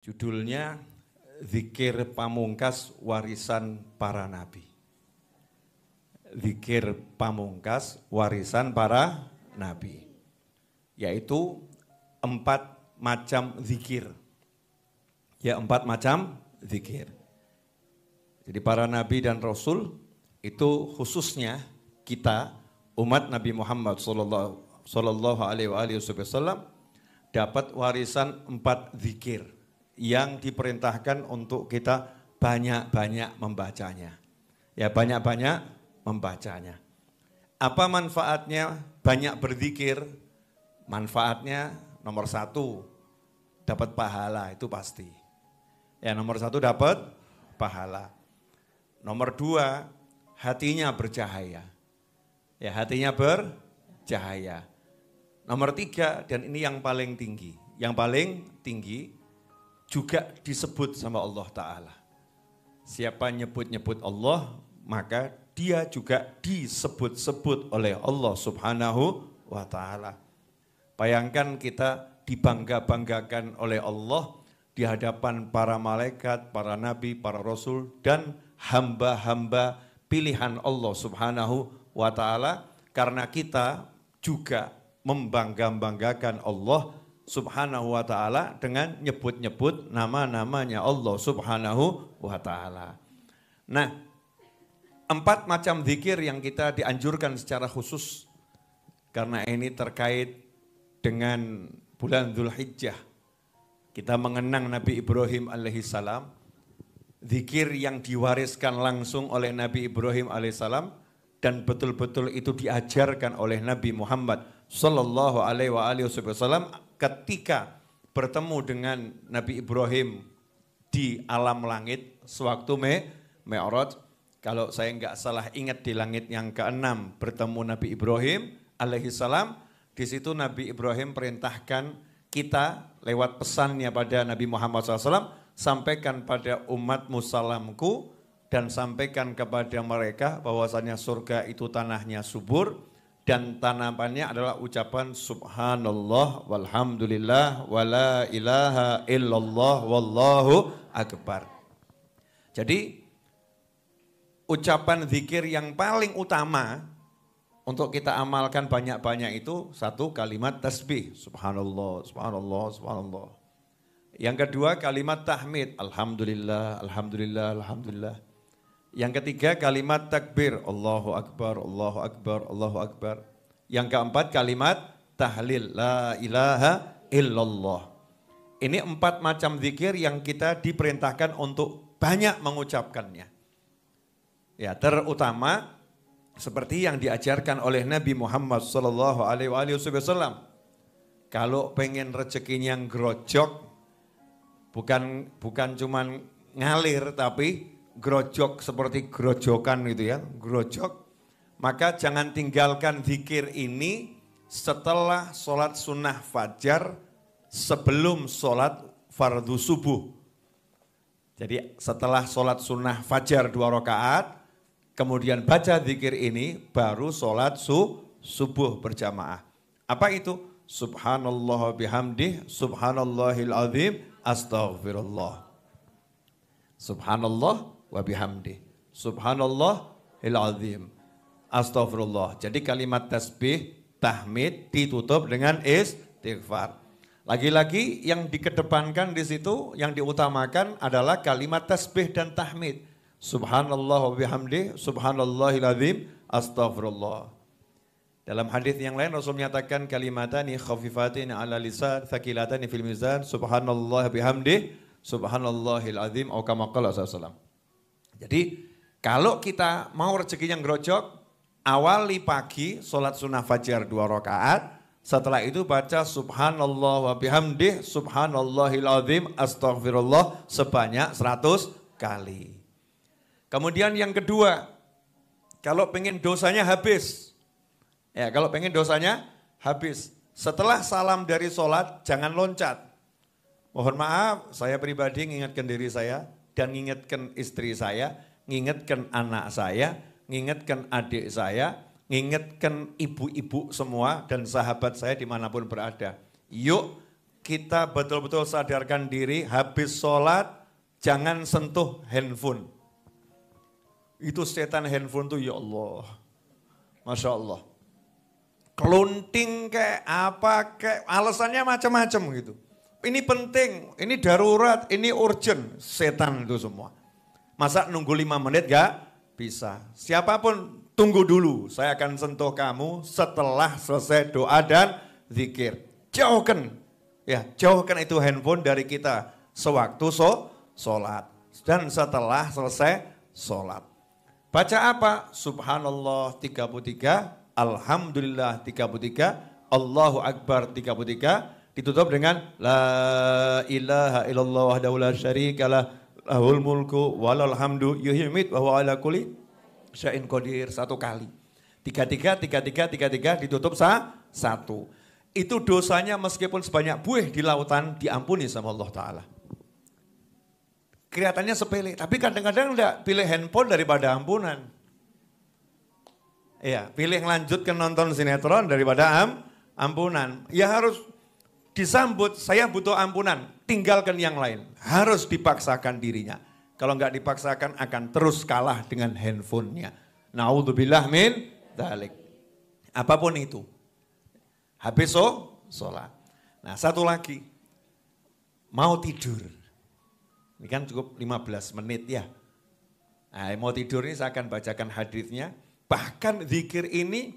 Judulnya Zikir Pamungkas Warisan Para Nabi. Zikir Pamungkas Warisan Para Nabi. Yaitu 4 macam zikir. Ya, 4 macam zikir. Jadi para nabi dan rasul itu khususnya kita umat Nabi Muhammad sallallahu alaihi wasallam dapat warisan 4 zikir yang diperintahkan untuk kita banyak-banyak membacanya. Ya, banyak-banyak membacanya. Apa manfaatnya banyak berzikir? Manfaatnya nomor 1, dapat pahala, itu pasti. Ya, nomor 1 dapat pahala. Nomor 2, hatinya bercahaya. Ya, hatinya bercahaya. Nomor 3, dan ini yang paling tinggi. Yang paling tinggi juga disebut sama Allah Ta'ala. Siapa nyebut-nyebut Allah, maka dia juga disebut-sebut oleh Allah Subhanahu wa Ta'ala. Bayangkan kita dibangga-banggakan oleh Allah di hadapan para malaikat, para nabi, para rasul, dan hamba-hamba pilihan Allah Subhanahu wa Ta'ala. Karena kita juga membangga-banggakan Allah Subhanahu wa Ta'ala dengan nyebut-nyebut nama-namanya Allah Subhanahu wa Ta'ala. Nah, 4 macam zikir yang kita dianjurkan secara khusus karena ini terkait dengan bulan Dzulhijjah. Kita mengenang Nabi Ibrahim alaihissalam, zikir yang diwariskan langsung oleh Nabi Ibrahim alaihissalam dan betul-betul itu diajarkan oleh Nabi Muhammad sallallahu alaihi wasallam ketika bertemu dengan Nabi Ibrahim di alam langit sewaktu Mi'raj. Kalau saya enggak salah ingat di langit yang ke-6 bertemu Nabi Ibrahim alaihissalam, di situ Nabi Ibrahim perintahkan kita lewat pesannya pada Nabi Muhammad SAW, sampaikan pada umatmu salamku dan sampaikan kepada mereka bahwasanya surga itu tanahnya subur dan tanamannya adalah ucapan subhanallah walhamdulillah wala ilaha illallah wallahu akbar. Jadi ucapan zikir yang paling utama untuk kita amalkan banyak-banyak itu 1 kalimat tasbih, subhanallah, subhanallah, subhanallah. Yang kedua kalimat tahmid, alhamdulillah, alhamdulillah, alhamdulillah. Yang ketiga kalimat takbir, Allahu akbar, Allahu akbar, Allahu akbar. Yang keempat kalimat tahlil, la ilaha illallah. Ini 4 macam zikir yang kita diperintahkan untuk banyak mengucapkannya. Ya, terutama seperti yang diajarkan oleh Nabi Muhammad sallallahu alaihi wasallam. Kalau pengen rezekinya grojok, bukan cuman ngalir tapi grojok seperti grojokan gitu ya, grojok. Maka jangan tinggalkan zikir ini setelah sholat sunnah fajar sebelum sholat fardu subuh. Jadi setelah sholat sunnah fajar 2 rakaat, kemudian baca zikir ini baru sholat subuh berjamaah. Apa itu? Subhanallah bihamdih, subhanallahil azim, astaghfirullah. Subhanallah wa bihamdih, subhanallahil azim, astaghfirullah. Jadi kalimat tasbih, tahmid ditutup dengan istighfar. Lagi-lagi yang dikedepankan di situ, yang diutamakan adalah kalimat tasbih dan tahmid. Subhanallah wa bihamdi, subhanallahil azim, astaghfirullah. Dalam hadis yang lain Rasul menyatakan kalimatani khafifatin ala lisan, thaqilatani fil mizan, subhanallah bihamdi, subhanallahil azim, atau kama qala sallallahu. Jadi kalau kita mau rezeki yang grojok, awali pagi sholat sunnah fajar 2 rakaat, setelah itu baca subhanallah wa bihamdi, subhanallahil azim, astaghfirullah sebanyak 100 kali. Kemudian yang kedua, kalau pengen dosanya habis, setelah salam dari sholat jangan loncat. Mohon maaf, saya pribadi mengingatkan diri saya dan mengingatkan istri saya, mengingatkan anak saya, mengingatkan adik saya, mengingatkan ibu-ibu semua dan sahabat saya dimanapun berada. Yuk kita betul-betul sadarkan diri, habis sholat jangan sentuh handphone. Itu setan handphone tuh ya Allah, Masya Allah. Kelunting kayak apa, kayak alasannya macam-macam gitu. Ini penting, ini darurat, ini urgent, setan itu semua. Masa nunggu 5 menit gak bisa. Siapapun tunggu dulu, saya akan sentuh kamu setelah selesai doa dan zikir. Jauhkan, ya jauhkan itu handphone dari kita sewaktu sholat. Dan setelah selesai sholat. Baca apa? Subhanallah 33, Alhamdulillah 33, Allahu Akbar 33, ditutup dengan La ilaha illallah wahdahu la syarikalah lahul mulku walal hamdu yuhyil wa huwa ala kulli syai'in qadir 1 kali. 33 ditutup 1. Itu dosanya meskipun sebanyak buih di lautan diampuni sama Allah Ta'ala. Kelihatannya sepele, tapi kadang-kadang enggak, pilih handphone daripada ampunan. Iya, pilih lanjutkan nonton sinetron daripada ampunan. Ya harus disambut, saya butuh ampunan, tinggalkan yang lain. Harus dipaksakan dirinya. Kalau enggak dipaksakan akan terus kalah dengan handphonenya. Na'udzubillah min dzalik. Apapun itu. Habis sholat. Nah satu lagi, mau tidur. Ini kan cukup 15 menit ya. Nah, mau tidur ini saya akan bacakan hadisnya. Bahkan zikir ini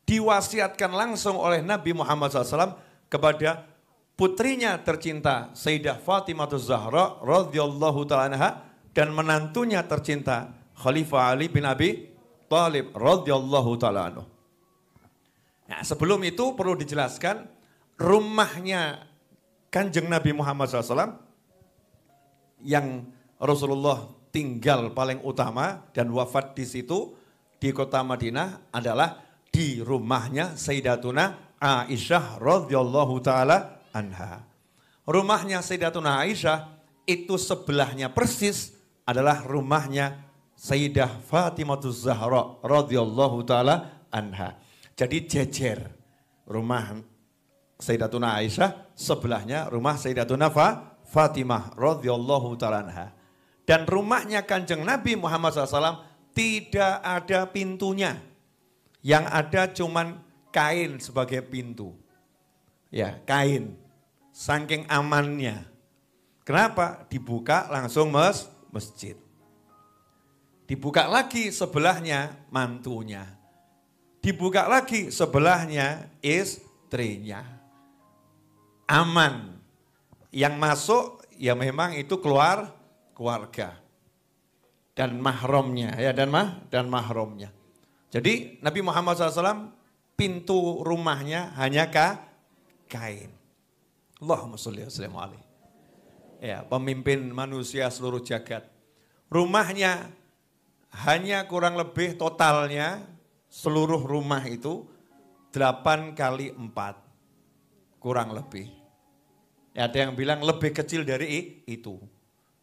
diwasiatkan langsung oleh Nabi Muhammad SAW kepada putrinya tercinta Sayyidah Fatimah Zahra radhiyallahu ta'ala anha dan menantunya tercinta Khalifah Ali bin Abi Thalib radhiyallahu ta'ala anhu. Nah, sebelum itu perlu dijelaskan rumahnya Kanjeng Nabi Muhammad SAW yang Rasulullah tinggal paling utama dan wafat di situ di kota Madinah adalah di rumahnya Sayyidatuna Aisyah radhiyallahu taala anha. Rumahnya Sayyidatuna Aisyah itu sebelahnya persis adalah rumahnya Sayyidah Fatimah Zahra radhiyallahu taala anha. Jadi jejer rumah Sayyidatuna Aisyah, sebelahnya rumah Sayyidatuna Fatimah radhiyallahu ta'ala anha. Dan rumahnya Kanjeng Nabi Muhammad SAW tidak ada pintunya. Yang ada cuman kain sebagai pintu. Ya, kain. Saking amannya. Kenapa? Dibuka langsung masjid. Dibuka lagi sebelahnya mantunya. Dibuka lagi sebelahnya istrinya. Aman. Yang masuk ya memang itu keluarga. Dan mahramnya ya dan mahramnya. Jadi Nabi Muhammad SAW pintu rumahnya hanya kain. Allahumma sholli wa sallim alaihi. Ya, pemimpin manusia seluruh jagat. Rumahnya hanya kurang lebih totalnya seluruh rumah itu 8 kali 4. Kurang lebih. Ada yang bilang lebih kecil dari itu.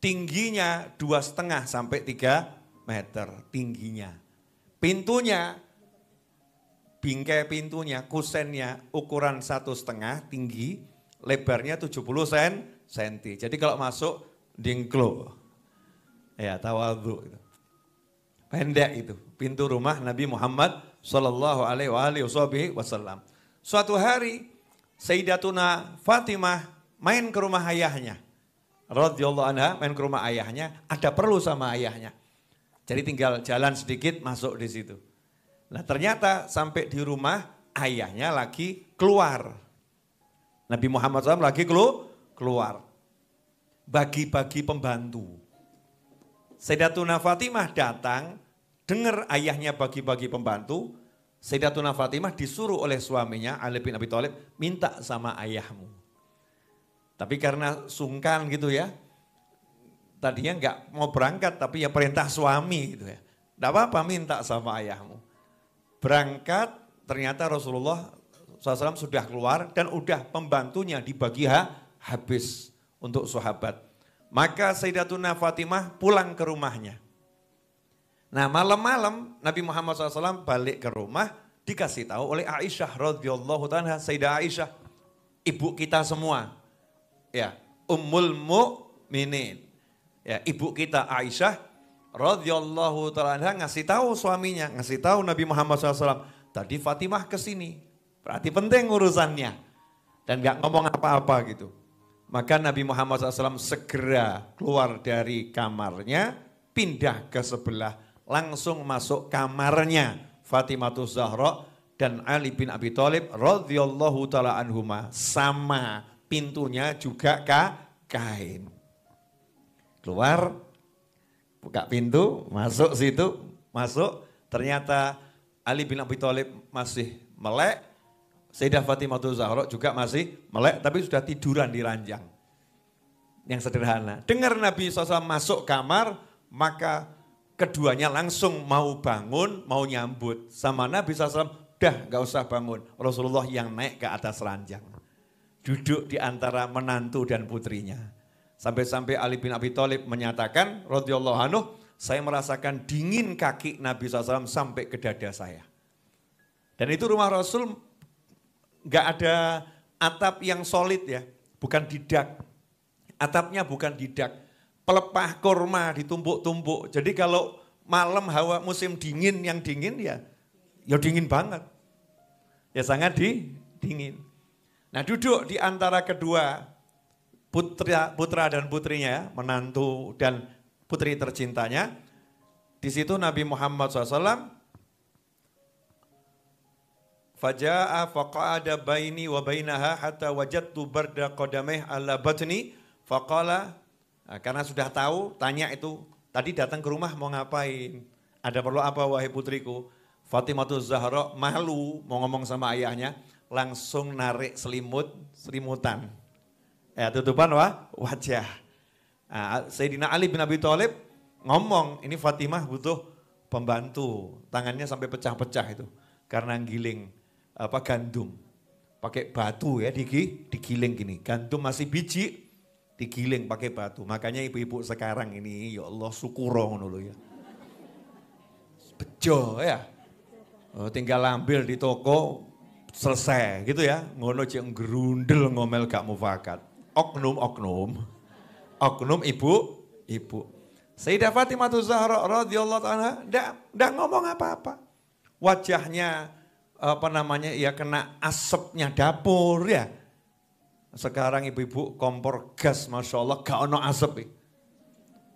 Tingginya 2,5 sampai 3 meter tingginya. Pintunya, bingkai pintunya, kusennya ukuran 1,5 tinggi, lebarnya 70 cm. Jadi kalau masuk dingklo. Ya, tawadhu itu. Pendek itu, pintu rumah Nabi Muhammad sallallahu alaihi wasallam. Suatu hari Sayyidatuna Fatimah main ke rumah ayahnya. Radhiyallahu anha main ke rumah ayahnya, ada perlu sama ayahnya. Jadi tinggal jalan sedikit masuk di situ. Nah ternyata sampai di rumah ayahnya lagi keluar. Nabi Muhammad SAW lagi keluar. Bagi-bagi pembantu. Sayyidatuna Fatimah datang, dengar ayahnya bagi-bagi pembantu. Sayyidatuna Fatimah disuruh oleh suaminya Ali bin Abi Thalib, minta sama ayahmu. Tapi karena sungkan gitu ya, tadinya enggak mau berangkat tapi ya perintah suami gitu ya. Enggak apa-apa minta sama ayahmu. Berangkat ternyata Rasulullah SAW sudah keluar dan udah pembantunya dibagi habis untuk sahabat. Maka Sayyidatuna Fatimah pulang ke rumahnya. Nah malam-malam Nabi Muhammad SAW balik ke rumah dikasih tahu oleh Aisyah radhiyallahu ta'ala, Sayyidah Aisyah, ibu kita semua. ya, Ummul Mukminin. Ya, ibu kita Aisyah radhiyallahu taala anha ngasih tahu suaminya, ngasih tahu Nabi Muhammad SAW, tadi Fatimah ke sini. Berarti penting urusannya. Dan nggak ngomong apa-apa gitu. Maka Nabi Muhammad SAW segera keluar dari kamarnya, pindah ke sebelah, langsung masuk kamarnya Fatimah Zahra dan Ali bin Abi Thalib radhiyallahu taala anhuma, sama pintunya juga kain. Keluar, buka pintu, masuk situ, masuk, ternyata Ali bin Abi Thalib masih melek, Sayyidah Fatimah Zahra juga masih melek, tapi sudah tiduran di ranjang. Yang sederhana. Dengar Nabi SAW masuk kamar, maka keduanya langsung mau bangun, mau nyambut. Sama Nabi SAW, dah gak usah bangun. Rasulullah yang naik ke atas ranjang. Duduk di antara menantu dan putrinya. Sampai-sampai Ali bin Abi Thalib menyatakan, radhiyallahu anhu, saya merasakan dingin kaki Nabi SAW sampai ke dada saya. Dan itu rumah Rasul nggak ada atap yang solid ya, bukan didak. Atapnya bukan didak, pelepah kurma ditumpuk-tumpuk. Jadi kalau malam hawa musim dingin, yang dingin ya dingin banget. Ya sangat dingin. Nah duduk di antara kedua putra dan putrinya ya, menantu dan putri tercintanya. Di situ Nabi Muhammad SAW Faja'a faqa'ada baini wa bainaha hatta wajadtu barda qadamih ala batni faqala, karena sudah tahu, tanya itu, tadi datang ke rumah mau ngapain? Ada perlu apa wahai putriku? Fatimah Zahra malu mau ngomong sama ayahnya, langsung narik selimutan. Ya, tutupan wajah. Nah, Sayyidina Ali bin Abi Thalib ngomong, ini Fatimah butuh pembantu. Tangannya sampai pecah-pecah itu karena giling gandum, pakai batu ya, digiling gini. Gandum masih biji, digiling pakai batu. Makanya ibu-ibu sekarang ini, ya Allah syukuro ngono lho ya. Bejo ya. Tinggal ambil di toko, selesai gitu ya. Ngono cek ngerundel ngomel gak mufakat. Oknum ibu. Sayyidah Fatimah Zahra radhiyallahu anha enggak ngomong apa-apa. Wajahnya ya kena asapnya dapur ya. Sekarang ibu-ibu kompor gas, Masya Allah gak ono asap.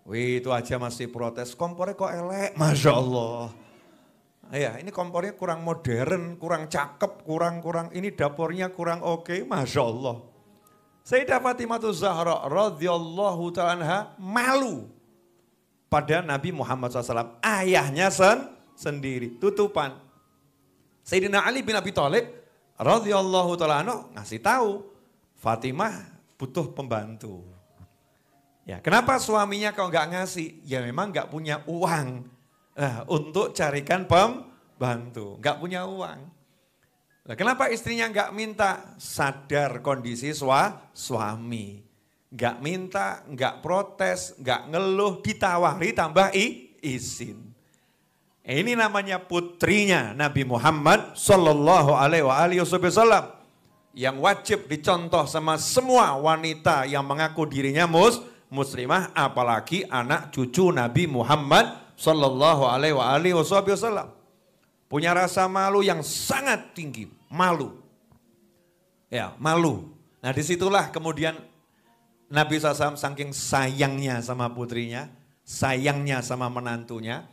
Wih itu aja masih protes, kompornya kok elek, Masya Allah. Ya ini kompornya kurang modern, kurang cakep, kurang ini dapurnya kurang oke, Masya Allah. Sayyidah Fatimah Zahra radhiyallahu ta'ala anha malu pada Nabi Muhammad SAW. Ayahnya sendiri, tutupan. Sayyidina Ali bin Abi Thalib radhiyallahu ta'ala anhu ngasih tahu Fatimah butuh pembantu. Ya, kenapa suaminya kalau nggak ngasih? Ya memang nggak punya uang untuk carikan pembantu, nggak punya uang. Nah, kenapa istrinya nggak minta? Sadar kondisi suami, nggak minta, nggak protes, nggak ngeluh, ditawari tambah izin. Ini namanya putrinya Nabi Muhammad Sallallahu Alaihi Wasallam yang wajib dicontoh sama semua wanita yang mengaku dirinya muslimah, apalagi anak cucu Nabi Muhammad Sallallahu Alaihi Wasallam. Punya rasa malu yang sangat tinggi, malu. Ya, malu. Nah disitulah kemudian Nabi SAW saking sayangnya sama putrinya, sayangnya sama menantunya,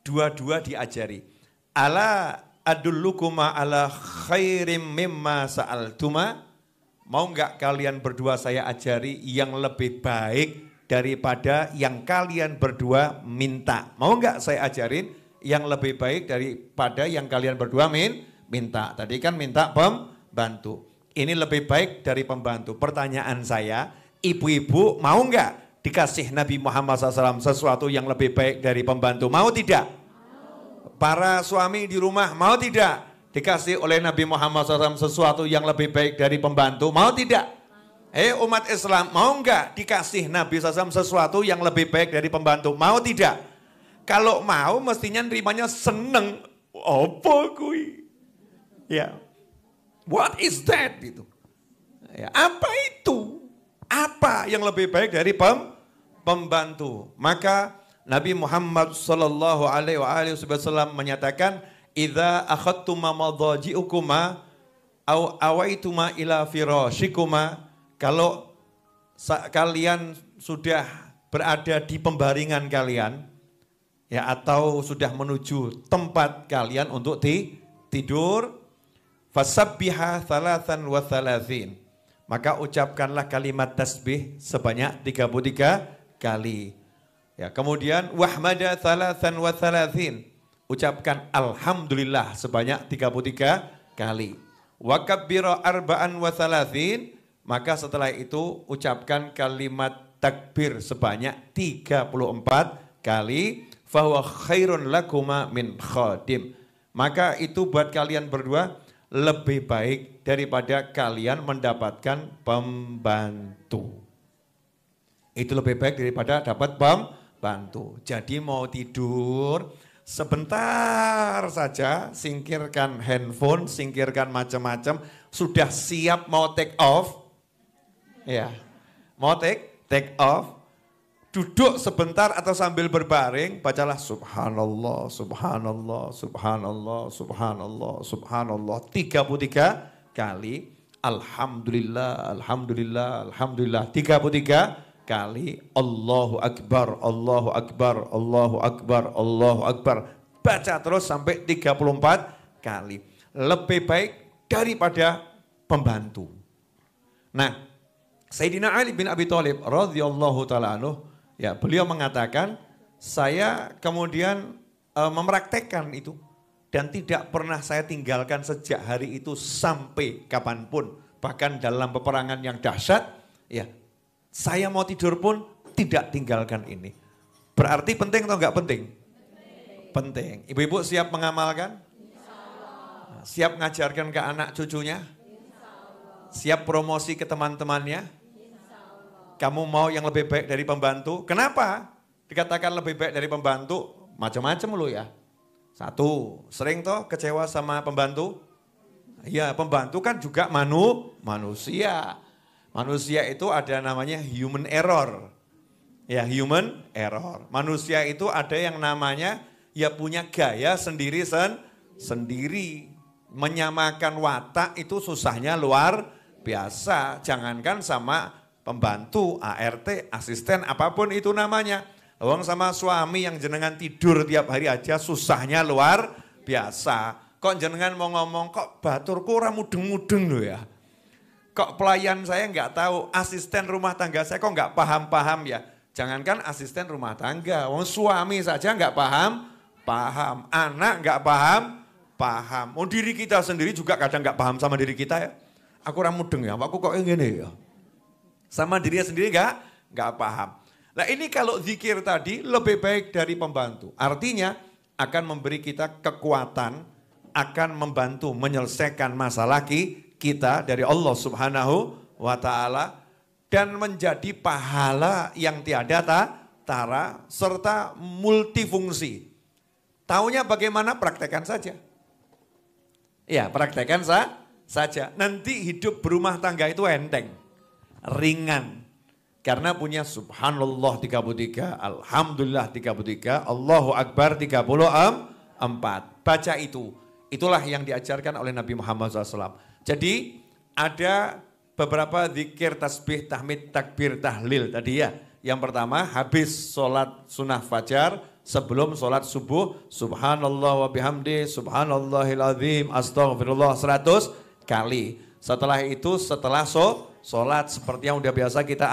dua-dua diajari. Ala adullukuma ala khairim mimma sa'altuma. Mau enggak kalian berdua saya ajari yang lebih baik daripada yang kalian berdua minta. Mau enggak saya ajarin yang lebih baik daripada yang kalian berdua minta. Tadi kan minta pembantu. Ini lebih baik dari pembantu. Pertanyaan saya, ibu-ibu mau enggak dikasih Nabi Muhammad SAW sesuatu yang lebih baik dari pembantu? Mau tidak? Para suami di rumah mau tidak dikasih oleh Nabi Muhammad SAW sesuatu yang lebih baik dari pembantu? Mau tidak? Umat Islam mau enggak dikasih Nabi SAW sesuatu yang lebih baik dari pembantu? Mau tidak? Kalau mau mestinya nerimanya seneng. Apa kui? Ya. What is that? Gitu. Ya, apa itu? Apa yang lebih baik dari pembantu? Maka Nabi Muhammad sallallahu alaihi wasallam menyatakan, "Idza akhadtuma madhaji'ukuma aw awaituma ila firashikuma," kalau kalian sudah berada di pembaringan kalian, ya, atau sudah menuju tempat kalian untuk tidur, fasabbiha thalathan wa thalathin, maka ucapkanlah kalimat tasbih sebanyak 33 kali. Ya, kemudian wahmada thalathan wa thalathin, ucapkan alhamdulillah sebanyak 33 kali. Wa kabbira arba'an wa thalathin, maka setelah itu ucapkan kalimat takbir sebanyak 34 kali. Fahuwa khairun lakuma min khadim, maka itu buat kalian berdua lebih baik daripada kalian mendapatkan pembantu. Itu lebih baik daripada dapat pembantu. Jadi mau tidur, sebentar saja, singkirkan handphone, singkirkan macam-macam, sudah siap mau take off, ya, mau take off, duduk sebentar atau sambil berbaring, bacalah subhanallah, subhanallah, subhanallah, subhanallah, subhanallah 33 kali, alhamdulillah, alhamdulillah, alhamdulillah 33 kali, Allahu akbar, Allahu akbar, Allahu akbar, Allahu akbar. Baca terus sampai 34 kali. Lebih baik daripada pembantu. Nah, Sayyidina Ali bin Abi Thalib radhiyallahu taala anhu, ya, beliau mengatakan, saya kemudian mempraktekkan itu dan tidak pernah saya tinggalkan sejak hari itu sampai kapanpun. Bahkan dalam peperangan yang dahsyat, ya, saya mau tidur pun tidak tinggalkan ini. Berarti penting atau enggak penting? Penting. Ibu-ibu siap mengamalkan? Siap ngajarkan ke anak cucunya? Siap promosi ke teman-temannya? Kamu mau yang lebih baik dari pembantu? Kenapa dikatakan lebih baik dari pembantu? Macam-macam lo ya. Satu, sering toh kecewa sama pembantu? Ya, pembantu kan juga manusia. Manusia itu ada namanya human error. Ya, human error. Manusia itu ada yang namanya ya punya gaya sendiri. Menyamakan watak itu susahnya luar biasa. Jangankan sama pembantu, ART, asisten, apapun itu namanya. Wong sama suami yang jenengan tidur tiap hari aja susahnya luar biasa. Kok jenengan mau ngomong, kok baturku ora mudeng-mudeng loh ya. Kok pelayan saya nggak tahu, asisten rumah tangga saya kok nggak paham-paham ya. Jangankan asisten rumah tangga, wong suami saja nggak paham, anak nggak paham. Oh, diri kita sendiri juga kadang nggak paham sama diri kita ya. Aku ora mudeng ya, aku kok gini ya. Sama dirinya sendiri nggak paham. Nah, ini kalau zikir tadi lebih baik dari pembantu. Artinya akan memberi kita kekuatan, akan membantu menyelesaikan masalah kita dari Allah Subhanahu wa taala dan menjadi pahala yang tiada tara serta multifungsi. Taunya bagaimana? Praktekkan saja. Ya, praktekkan saja. Nanti hidup berumah tangga itu enteng, ringan. Karena punya subhanallah 33, alhamdulillah 33, Allahu akbar 34. Baca itu. Itulah yang diajarkan oleh Nabi Muhammad SAW. Jadi ada beberapa zikir, tasbih, tahmid, takbir, tahlil tadi ya. Yang pertama habis sholat sunnah fajar, sebelum sholat subuh, subhanallah wa bihamdi, subhanallahil azim, astaghfirullah 100 kali. Setelah itu setelah sholat seperti yang udah biasa kita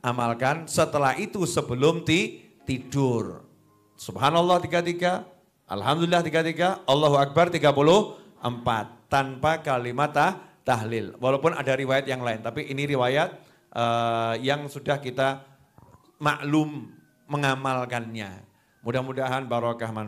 amalkan. Setelah itu sebelum tidur. Subhanallah 33, alhamdulillah 33, Allahu akbar 34 tanpa kalimat tahlil. Walaupun ada riwayat yang lain, tapi ini riwayat yang sudah kita maklum mengamalkannya. Mudah-mudahan barokah manfaat.